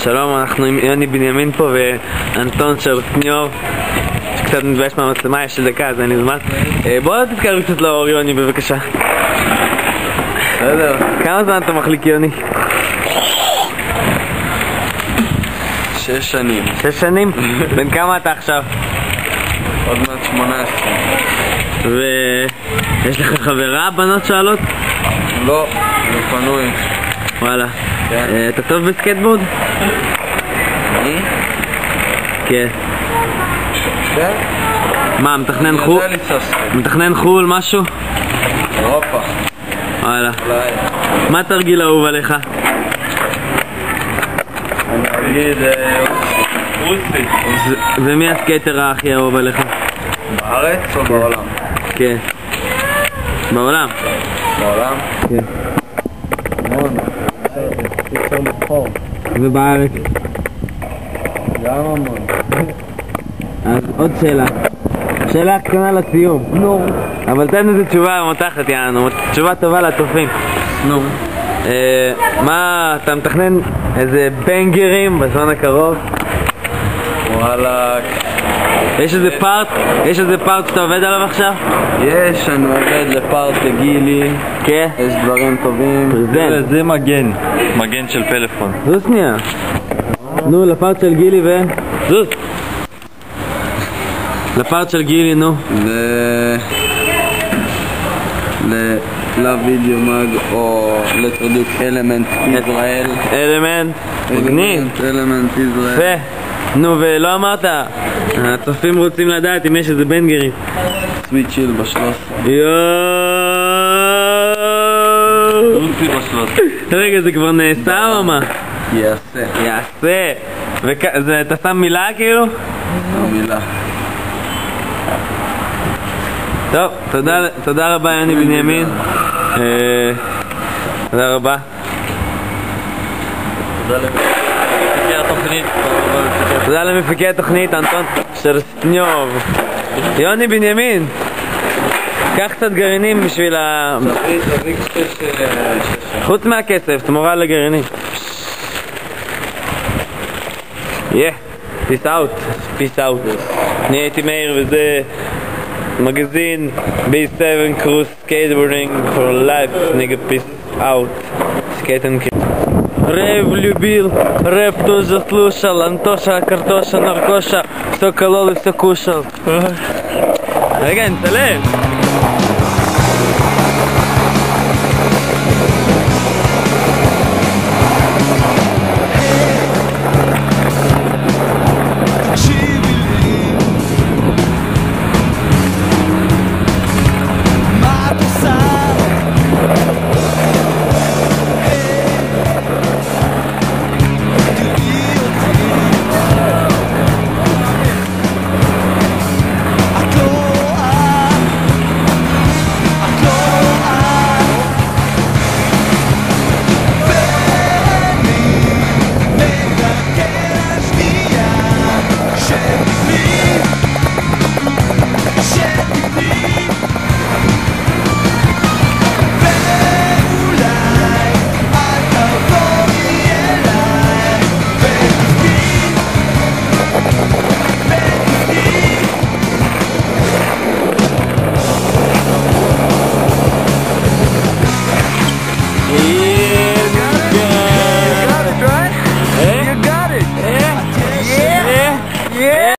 שלום, אנחנו עם יוני בנימין פה ואנטון שרסניוב שקצת מתבייש מהמצלמה, יש דקה אז אין לי זמן. בוא תתקרב קצת לאור יוני בבקשה. בסדר. כמה זמן אתה מחליק יוני? 6 שנים. 6 שנים? בן כמה אתה עכשיו? עוד מעט 18. ויש לך חברה? בנות שואלות? לא, לא פנוי. וואלה. כן. אתה טוב בסקייטבורד? אני? כן. כן? מה, מתכנן חול משהו? אירופה. וואלה. אולי. מה תרגיל אהוב עליך? אני אגיד רוסי. ומי הסקייטר הכי אהוב עליך? בארץ או בעולם? כן. בעולם? בעולם? כן. המון. אפשר לבחור. ובארץ? גם המון. אז עוד שאלה. שאלה קטנה לסיום. נו. אבל תן איזה תשובה מותחת יענו, תשובה טובה לצופים. נו. מה, אתה מתכנן איזה בנגרים בזמן הקרוב? וואלה. יש איזה פארט שאתה עובד עליו עכשיו? יש, אני עובד לפארט לגילי. כן? יש דברים טובים. זה מגן של פלאפון. זו שנייה. נו, לפארט של גילי זוז. לפארט של גילי, נו. לוידאו מג או לטרדיוק אלמנט ישראל. אלמנט? מגניב. אלמנט ישראל. יפה. נו, ולא אמרת, הצופים רוצים לדעת אם יש איזה בנגרים. סוויט צ'יל ב-13. רוסי ב-13. רגע, זה כבר נעשה או מה? יעשה. אתה שם מילה כאילו? מילה. טוב, תודה רבה יוני בנימין. תודה רבה. תודה למפיקי התוכנית אנטון שרסניוב. יוני בנימין, קח קצת גרעינים בשביל חוץ מהכסף, תמורה לגרעינים. Peace out. אני הייתי מאיר וזה מגזין B7 Cruise Skateboarding for Life. נגד peace out. Skate and kill. Рэп любил, рэп тоже слушал. Антоша, картоша, наркоша, все колол и все кушал. Ага, нцелем.